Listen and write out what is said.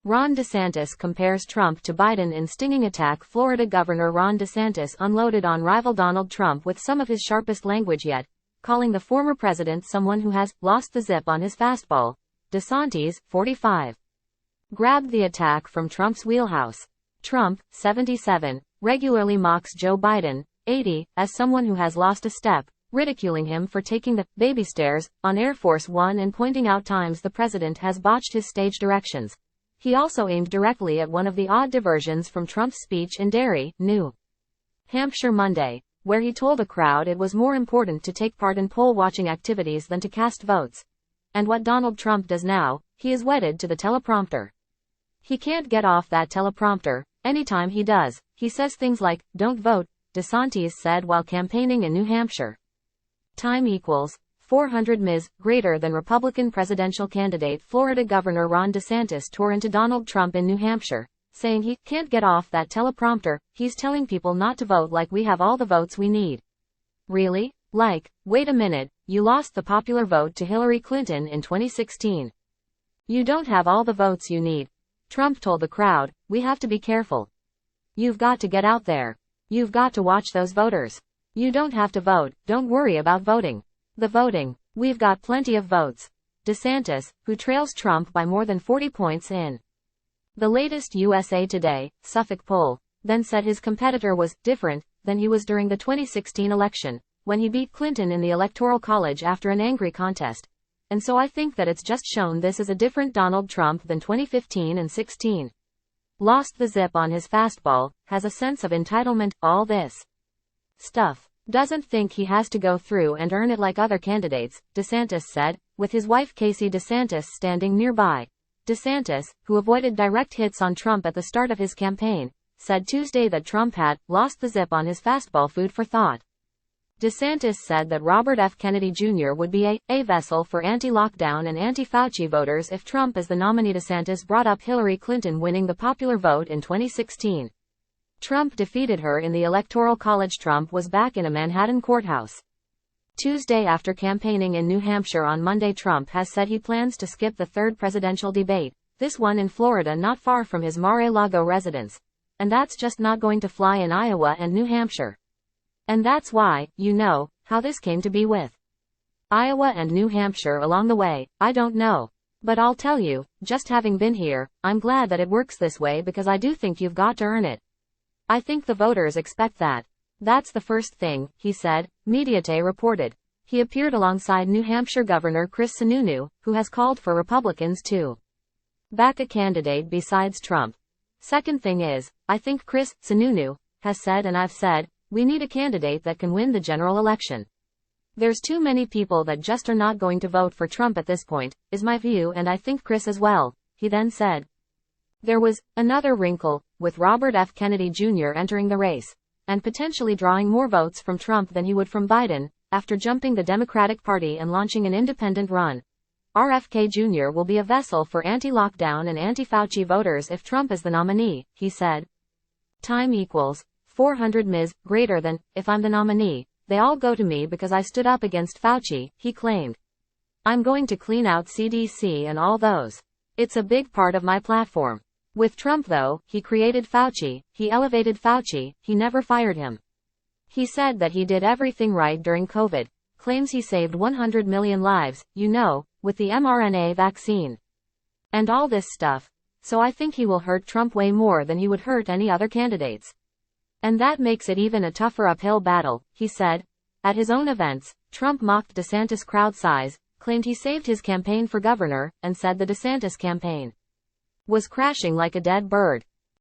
Ron DeSantis compares Trump to Biden in stinging attack. Florida Governor Ron DeSantis unloaded on rival Donald Trump with some of his sharpest language yet, calling the former president someone who has lost the zip on his fastball. DeSantis, 45, grabbed the attack from Trump's wheelhouse. Trump, 77, regularly mocks Joe Biden, 80, as someone who has lost a step, ridiculing him for taking the baby stairs on Air Force One and pointing out times the president has botched his stage directions. He also aimed directly at one of the odd diversions from Trump's speech in Derry, New Hampshire Monday, where he told a crowd it was more important to take part in poll-watching activities than to cast votes. And what Donald Trump does now, he is wedded to the teleprompter. He can't get off that teleprompter. Anytime he does, he says things like, "Don't vote," DeSantis said while campaigning in New Hampshire. Time equals 400 ms. Greater than Republican presidential candidate Florida Governor Ron DeSantis tore into Donald Trump in New Hampshire, saying he can't get off that teleprompter. He's telling people not to vote like we have all the votes we need. Really? Like, wait a minute, you lost the popular vote to Hillary Clinton in 2016. You don't have all the votes you need. Trump told the crowd, "We have to be careful. You've got to get out there. You've got to watch those voters. You don't have to vote, don't worry about voting. The voting, we've got plenty of votes." DeSantis, who trails Trump by more than 40 points in the latest USA Today, Suffolk poll, then said his competitor was different than he was during the 2016 election, when he beat Clinton in the Electoral College after an angry contest. "And so I think that it's just shown this is a different Donald Trump than 2015 and 16. Lost the zip on his fastball, has a sense of entitlement, all this stuff. Doesn't think he has to go through and earn it like other candidates," DeSantis said, with his wife Casey DeSantis standing nearby. DeSantis, who avoided direct hits on Trump at the start of his campaign, said Tuesday that Trump had lost the zip on his fastball. Food for thought. DeSantis said that Robert F. Kennedy Jr. would be a vessel for anti-lockdown and anti-Fauci voters if Trump is the nominee. DeSantis brought up Hillary Clinton winning the popular vote in 2016. Trump defeated her in the Electoral College. Trump was back in a Manhattan courthouse Tuesday after campaigning in New Hampshire on Monday. Trump has said he plans to skip the third presidential debate, this one in Florida not far from his Mar-a-Lago residence. And that's just not going to fly in Iowa and New Hampshire. And that's why, you know, how this came to be with Iowa and New Hampshire along the way, I don't know. But I'll tell you, just having been here, I'm glad that it works this way because I do think you've got to earn it. I think the voters expect that. That's the first thing," he said, Mediaite reported. He appeared alongside New Hampshire Governor Chris Sununu, who has called for Republicans to back a candidate besides Trump. "Second thing is, I think Chris Sununu has said and I've said, we need a candidate that can win the general election. There's too many people that just are not going to vote for Trump at this point, is my view, and I think Chris as well," he then said. There was another wrinkle, with Robert F. Kennedy Jr. entering the race, and potentially drawing more votes from Trump than he would from Biden, after jumping the Democratic Party and launching an independent run. RFK Jr. will be a vessel for anti-lockdown and anti-Fauci voters if Trump is the nominee, he said. Time equals 400 ms. Greater than, if I'm the nominee, they all go to me because I stood up against Fauci, he claimed. "I'm going to clean out CDC and all those. It's a big part of my platform. With Trump though, he created Fauci, he elevated Fauci, he never fired him. He said that he did everything right during COVID, claims he saved 100 million lives, you know, with the mRNA vaccine. And all this stuff. So I think he will hurt Trump way more than he would hurt any other candidates. And that makes it even a tougher uphill battle," he said. At his own events, Trump mocked DeSantis' crowd size, claimed he saved his campaign for governor, and said the DeSantis campaign was crashing like a dead bird.